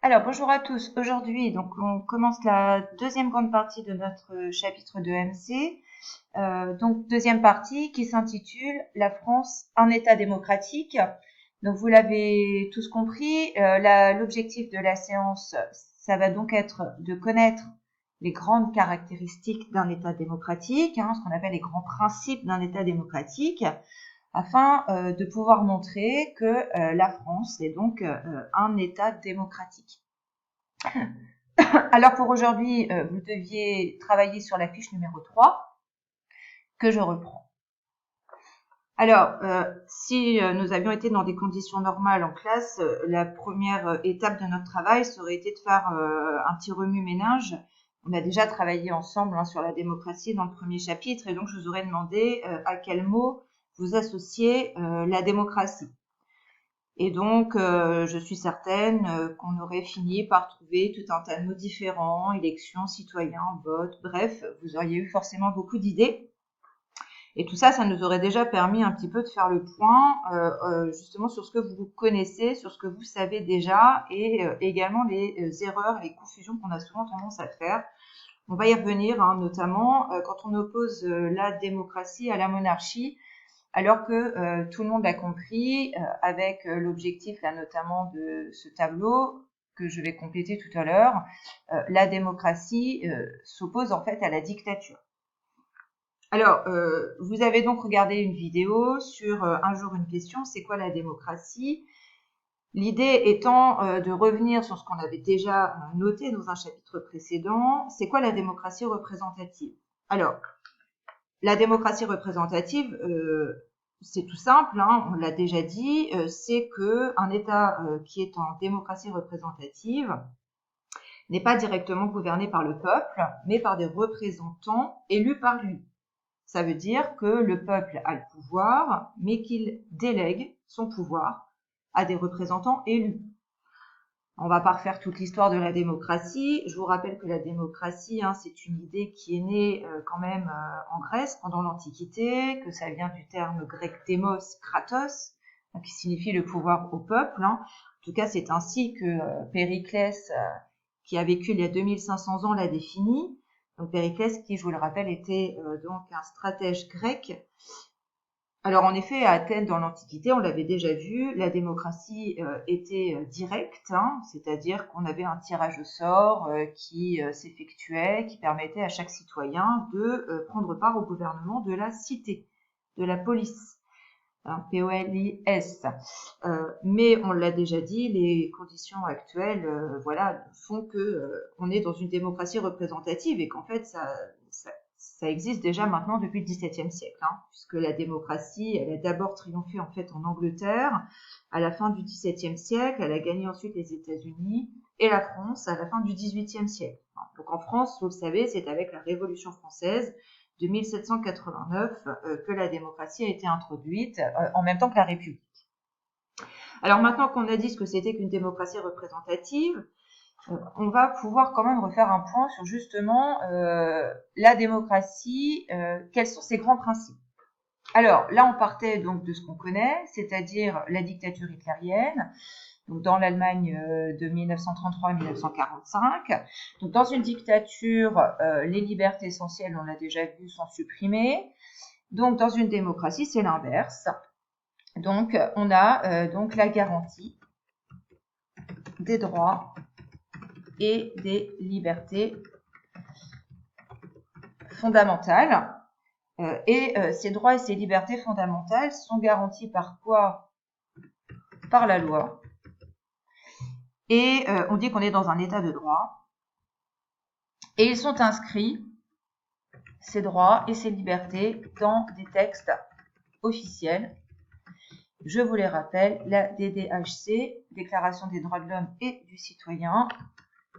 Alors, bonjour à tous. Aujourd'hui, donc, on commence la deuxième grande partie de notre chapitre de MC. Donc, deuxième partie qui s'intitule La France, un État démocratique. Donc, vous l'avez tous compris, l'objectif de la séance, ça va donc être de connaître les grandes caractéristiques d'un État démocratique, ce qu'on appelle les grands principes d'un État démocratique, afin de pouvoir montrer que la France est donc un État démocratique. Alors pour aujourd'hui, vous deviez travailler sur la fiche numéro 3 que je reprends. Alors, si nous avions été dans des conditions normales en classe, la première étape de notre travail, ça aurait été de faire un petit remue-ménage. On a déjà travaillé ensemble sur la démocratie dans le premier chapitre, et donc je vous aurais demandé à quel mot vous associez la démocratie. Et donc, je suis certaine qu'on aurait fini par trouver tout un tas de mots différents, élections, citoyens, vote, bref, vous auriez eu forcément beaucoup d'idées. Et tout ça, ça nous aurait déjà permis un petit peu de faire le point justement sur ce que vous connaissez, sur ce que vous savez déjà, et également les erreurs et les confusions qu'on a souvent tendance à faire. On va y revenir, notamment quand on oppose la démocratie à la monarchie, alors que tout le monde l'a compris, avec l'objectif là notamment de ce tableau que je vais compléter tout à l'heure, la démocratie s'oppose en fait à la dictature. Alors, vous avez donc regardé une vidéo sur Un jour une question, c'est quoi la démocratie? L'idée étant de revenir sur ce qu'on avait déjà noté dans un chapitre précédent, c'est quoi la démocratie représentative? Alors, la démocratie représentative, c'est tout simple, on l'a déjà dit, c'est qu'un État qui est en démocratie représentative n'est pas directement gouverné par le peuple, mais par des représentants élus par lui. Ça veut dire que le peuple a le pouvoir, mais qu'il délègue son pouvoir à des représentants élus. On va pas refaire toute l'histoire de la démocratie. Je vous rappelle que la démocratie, c'est une idée qui est née quand même en Grèce pendant l'Antiquité, que ça vient du terme grec démos, kratos, qui signifie le pouvoir au peuple. En tout cas, c'est ainsi que Périclès, qui a vécu il y a 2500 ans, l'a défini. Donc Périclès, qui, je vous le rappelle, était donc un stratège grec. Alors en effet, à Athènes, dans l'Antiquité, on l'avait déjà vu, la démocratie était directe, c'est-à-dire qu'on avait un tirage au sort qui s'effectuait, qui permettait à chaque citoyen de prendre part au gouvernement de la cité, de la police. P-O-L-I-S. Mais on l'a déjà dit, les conditions actuelles, font que on est dans une démocratie représentative et qu'en fait ça existe déjà maintenant depuis le XVIIe siècle, puisque la démocratie, elle a d'abord triomphé en fait en Angleterre à la fin du XVIIe siècle, elle a gagné ensuite les États-Unis et la France à la fin du XVIIIe siècle. Donc en France, vous le savez, c'est avec la Révolution française de 1789 que la démocratie a été introduite en même temps que la République. Alors maintenant qu'on a dit ce que c'était qu'une démocratie représentative, on va pouvoir quand même refaire un point sur justement la démocratie, quels sont ses grands principes. Alors là, on partait donc de ce qu'on connaît, c'est-à-dire la dictature hitlérienne, donc dans l'Allemagne de 1933 à 1945. Donc dans une dictature, les libertés essentielles, on l'a déjà vu, sont supprimées. Donc dans une démocratie, c'est l'inverse. Donc on a donc la garantie des droits et des libertés fondamentales. Et ces droits et ces libertés fondamentales sont garantis par quoi? Par la loi. Et on dit qu'on est dans un état de droit. Et ils sont inscrits, ces droits et ces libertés, dans des textes officiels. Je vous les rappelle, la DDHC, Déclaration des droits de l'homme et du citoyen,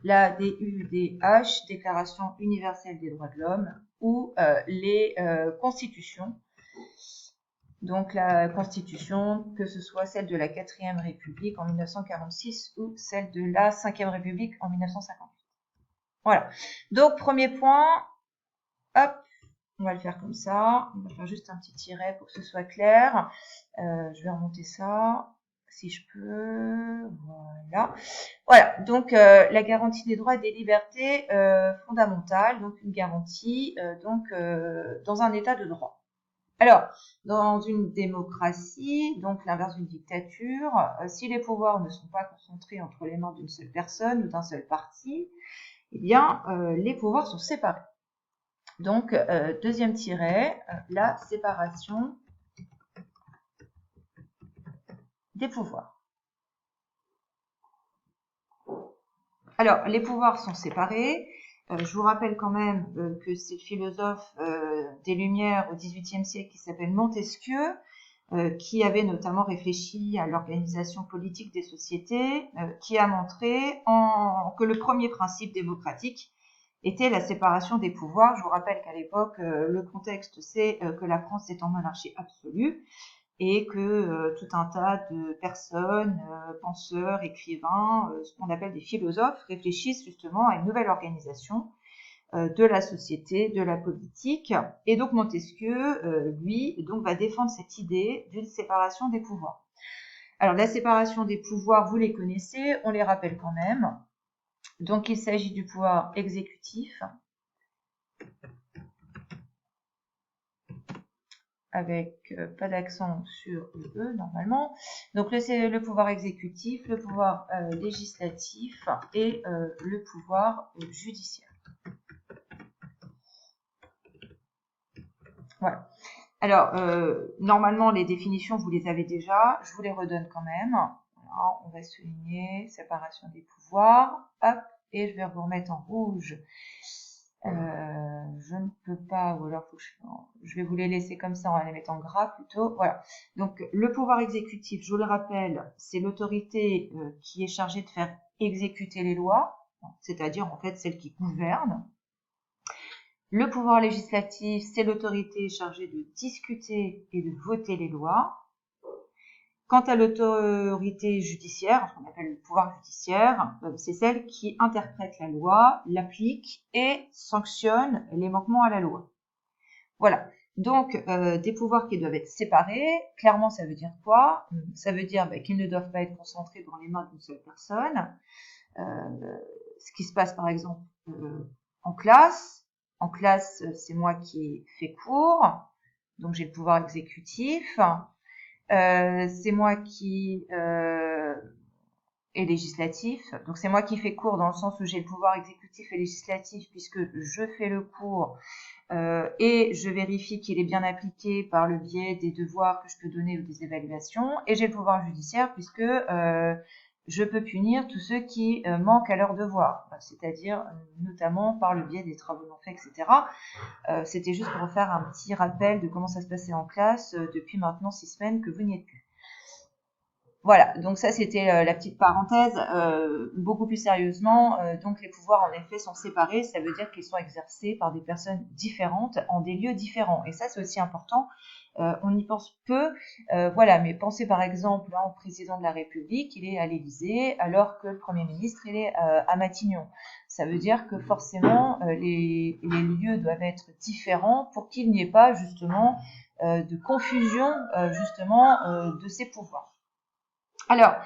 la DUDH, Déclaration universelle des droits de l'homme, ou les constitutions. Donc la constitution, que ce soit celle de la 4e République en 1946 ou celle de la 5e République en 1958. Voilà. Donc premier point, hop, on va le faire comme ça. On va faire juste un petit tiret pour que ce soit clair. Je vais remonter ça. si je peux, voilà. Voilà, donc la garantie des droits et des libertés fondamentales, donc une garantie dans un état de droit. Alors, dans une démocratie, donc l'inverse d'une dictature, si les pouvoirs ne sont pas concentrés entre les mains d'une seule personne ou d'un seul parti, eh bien, les pouvoirs sont séparés. Donc, deuxième tiret, la séparation des pouvoirs. Alors, les pouvoirs sont séparés. Je vous rappelle quand même que c'est le philosophe des Lumières au XVIIIe siècle qui s'appelle Montesquieu, qui avait notamment réfléchi à l'organisation politique des sociétés, qui a montré que le premier principe démocratique était la séparation des pouvoirs. Je vous rappelle qu'à l'époque, le contexte, c'est que la France est en monarchie absolue et que tout un tas de personnes, penseurs, écrivains, ce qu'on appelle des philosophes, réfléchissent justement à une nouvelle organisation de la société, de la politique. Et donc Montesquieu, lui, donc va défendre cette idée d'une séparation des pouvoirs. Alors la séparation des pouvoirs, vous les connaissez, on les rappelle quand même. Donc il s'agit du pouvoir exécutif, avec pas d'accent sur le E normalement. Donc c'est le pouvoir exécutif, le pouvoir législatif et le pouvoir judiciaire. Voilà. Alors, normalement, les définitions, vous les avez déjà. Je vous les redonne quand même. Alors, on va souligner séparation des pouvoirs. Hop, et je vais vous remettre en rouge. Je ne peux pas, ou alors je vais vous les laisser comme ça, on va les mettre en gras plutôt. Voilà. Donc, le pouvoir exécutif, je vous le rappelle, c'est l'autorité qui est chargée de faire exécuter les lois, c'est-à-dire en fait celle qui gouverne. Le pouvoir législatif, c'est l'autorité chargée de discuter et de voter les lois. Quant à l'autorité judiciaire, ce qu'on appelle le pouvoir judiciaire, c'est celle qui interprète la loi, l'applique et sanctionne les manquements à la loi. Voilà. Donc, des pouvoirs qui doivent être séparés, clairement, ça veut dire quoi? Ça veut dire qu'ils ne doivent pas être concentrés dans les mains d'une seule personne. Ce qui se passe, par exemple, en classe. En classe, c'est moi qui fais cours, donc j'ai le pouvoir exécutif. C'est moi qui est législatif, donc c'est moi qui fais cours dans le sens où j'ai le pouvoir exécutif et législatif puisque je fais le cours et je vérifie qu'il est bien appliqué par le biais des devoirs que je peux donner ou des évaluations. Et j'ai le pouvoir judiciaire puisque je peux punir tous ceux qui manquent à leurs devoirs, c'est-à-dire notamment par le biais des travaux non faits, etc. C'était juste pour faire un petit rappel de comment ça se passait en classe depuis maintenant 6 semaines que vous n'y êtes plus. Voilà, donc ça c'était la petite parenthèse. Beaucoup plus sérieusement, donc les pouvoirs en effet sont séparés, ça veut dire qu'ils sont exercés par des personnes différentes en des lieux différents. Et ça c'est aussi important. On y pense peu, voilà, mais pensez par exemple au président de la République, il est à l'Élysée, alors que le Premier ministre, il est à Matignon. Ça veut dire que forcément, les lieux doivent être différents pour qu'il n'y ait pas justement de confusion justement de ces pouvoirs. Alors,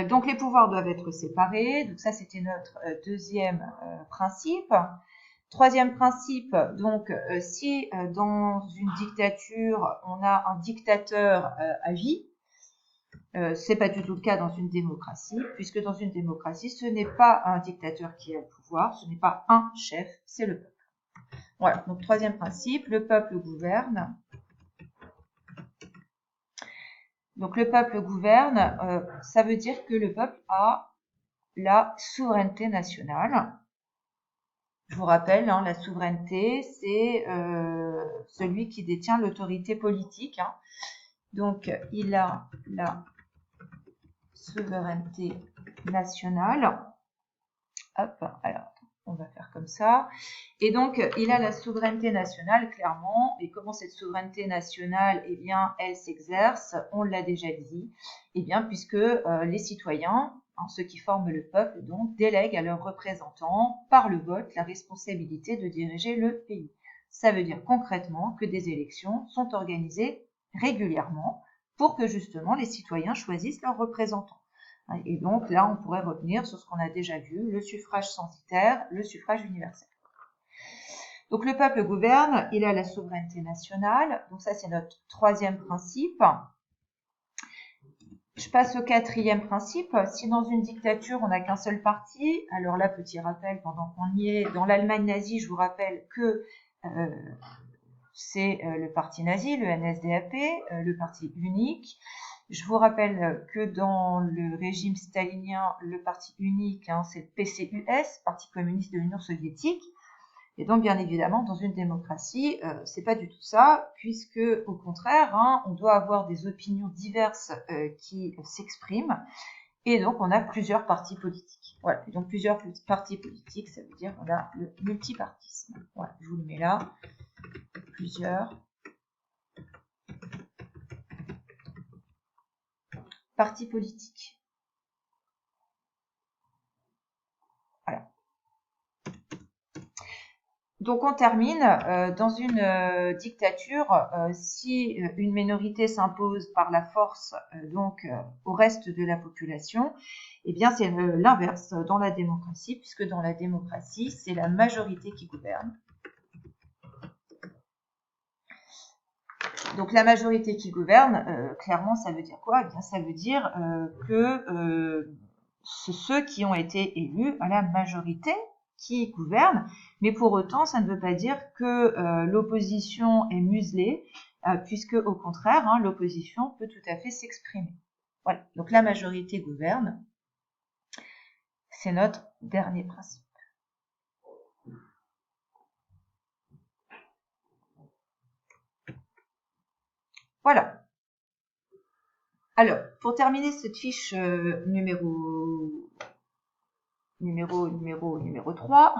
donc les pouvoirs doivent être séparés, donc ça c'était notre deuxième principe. Troisième principe, donc si dans une dictature on a un dictateur à vie, c'est pas du tout le cas dans une démocratie, puisque dans une démocratie ce n'est pas un dictateur qui a le pouvoir, ce n'est pas un chef, c'est le peuple. Voilà, donc troisième principe, le peuple gouverne. Donc le peuple gouverne, ça veut dire que le peuple a la souveraineté nationale. Je vous rappelle, hein, la souveraineté, c'est celui qui détient l'autorité politique. Hein. Donc, il a la souveraineté nationale. Hop, alors, on va faire comme ça. Et donc, il a la souveraineté nationale, clairement. Et comment cette souveraineté nationale, eh bien, elle s'exerce, on l'a déjà dit, eh bien, puisque les citoyens, ceux qui forment le peuple, donc, délèguent à leurs représentants, par le vote, la responsabilité de diriger le pays. Ça veut dire concrètement que des élections sont organisées régulièrement pour que justement les citoyens choisissent leurs représentants. Et donc là, on pourrait revenir sur ce qu'on a déjà vu, le suffrage censitaire, le suffrage universel. Donc le peuple gouverne, il a la souveraineté nationale, donc ça c'est notre troisième principe. Je passe au quatrième principe. Si dans une dictature, on n'a qu'un seul parti, alors là, petit rappel, pendant qu'on y est, dans l'Allemagne nazie, je vous rappelle que c'est le parti nazi, le NSDAP, le parti unique. Je vous rappelle que dans le régime stalinien, le parti unique, c'est le PCUS, Parti communiste de l'Union soviétique. Et donc, bien évidemment, dans une démocratie, c'est pas du tout ça, puisque au contraire, on doit avoir des opinions diverses qui s'expriment, et donc on a plusieurs partis politiques. Voilà. Et donc plusieurs partis politiques, ça veut dire qu'on a le multipartisme. Voilà, je vous le mets là. Plusieurs partis politiques. Voilà. Donc on termine dans une dictature, si une minorité s'impose par la force au reste de la population, eh bien c'est l'inverse dans la démocratie, puisque dans la démocratie, c'est la majorité qui gouverne. Donc la majorité qui gouverne, clairement, ça veut dire quoi? Eh bien, ça veut dire que c'est ceux qui ont été élus à la majorité qui gouvernent, mais pour autant, ça ne veut pas dire que l'opposition est muselée, puisque au contraire, l'opposition peut tout à fait s'exprimer. Voilà, donc la majorité gouverne, c'est notre dernier principe. Voilà. Alors, pour terminer cette fiche numéro 3,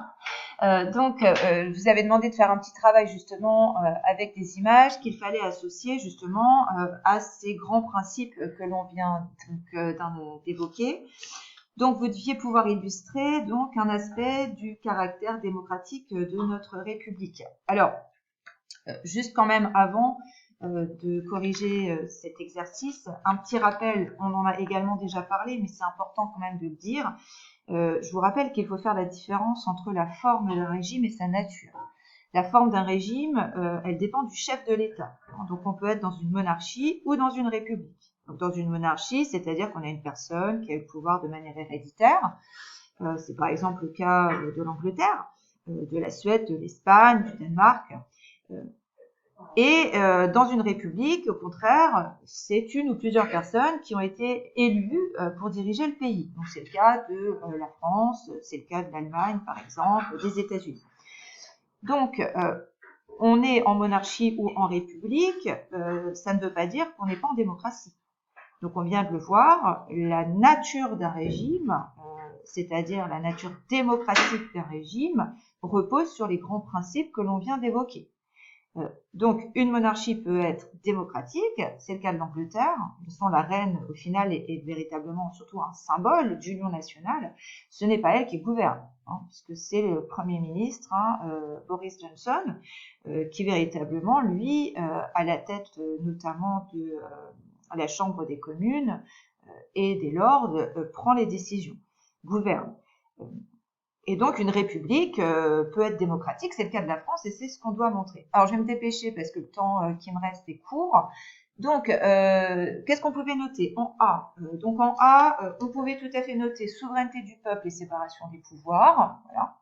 je vous avais demandé de faire un petit travail justement avec des images qu'il fallait associer justement à ces grands principes que l'on vient d'évoquer. Donc, vous deviez pouvoir illustrer donc un aspect du caractère démocratique de notre République. Alors, juste quand même avant de corriger cet exercice, un petit rappel, on en a également déjà parlé, mais c'est important quand même de le dire. Je vous rappelle qu'il faut faire la différence entre la forme d'un régime et sa nature. La forme d'un régime, elle dépend du chef de l'État. Donc on peut être dans une monarchie ou dans une république. Donc dans une monarchie, c'est-à-dire qu'on a une personne qui a le pouvoir de manière héréditaire. C'est par exemple le cas de l'Angleterre, de la Suède, de l'Espagne, du Danemark. Et dans une république, au contraire, c'est une ou plusieurs personnes qui ont été élues pour diriger le pays. Donc c'est le cas de la France, c'est le cas de l'Allemagne par exemple, des États-Unis. Donc on est en monarchie ou en république, ça ne veut pas dire qu'on n'est pas en démocratie. Donc on vient de le voir, la nature d'un régime, c'est-à-dire la nature démocratique d'un régime, repose sur les grands principes que l'on vient d'évoquer. Donc, une monarchie peut être démocratique, c'est le cas de l'Angleterre. De toute façon, la reine, au final, est véritablement surtout un symbole d'union nationale. Ce n'est pas elle qui gouverne, puisque c'est le Premier ministre, Boris Johnson, qui véritablement, lui, à la tête notamment de la Chambre des communes et des lords, prend les décisions, gouverne. Et donc, une république peut être démocratique, c'est le cas de la France et c'est ce qu'on doit montrer. Alors, je vais me dépêcher parce que le temps qui me reste est court. Donc, qu'est-ce qu'on pouvait noter en A? Donc, en A, on pouvait tout à fait noter souveraineté du peuple et séparation des pouvoirs. Voilà.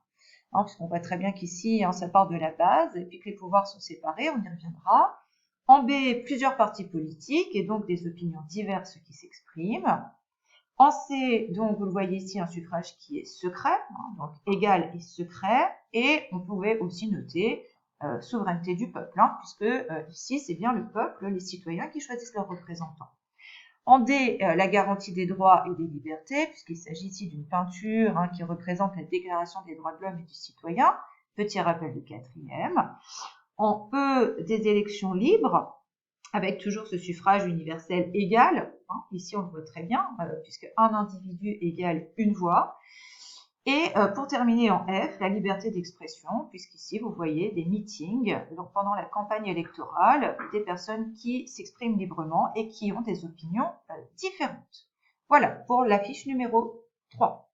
Puisqu'on voit très bien qu'ici, ça part de la base et puis que les pouvoirs sont séparés, on y reviendra. En B, plusieurs partis politiques et donc des opinions diverses qui s'expriment. En C, donc vous le voyez ici, un suffrage qui est secret, donc égal et secret, et on pouvait aussi noter souveraineté du peuple, puisque ici c'est bien le peuple, les citoyens qui choisissent leurs représentants. En D, la garantie des droits et des libertés, puisqu'il s'agit ici d'une peinture qui représente la déclaration des droits de l'homme et du citoyen, petit rappel du quatrième. En E, des élections libres, avec toujours ce suffrage universel égal. Ici, on le voit très bien, puisque un individu égale une voix. Et pour terminer en F, la liberté d'expression, puisqu'ici vous voyez des meetings, donc pendant la campagne électorale, des personnes qui s'expriment librement et qui ont des opinions différentes. Voilà pour la fiche numéro 3.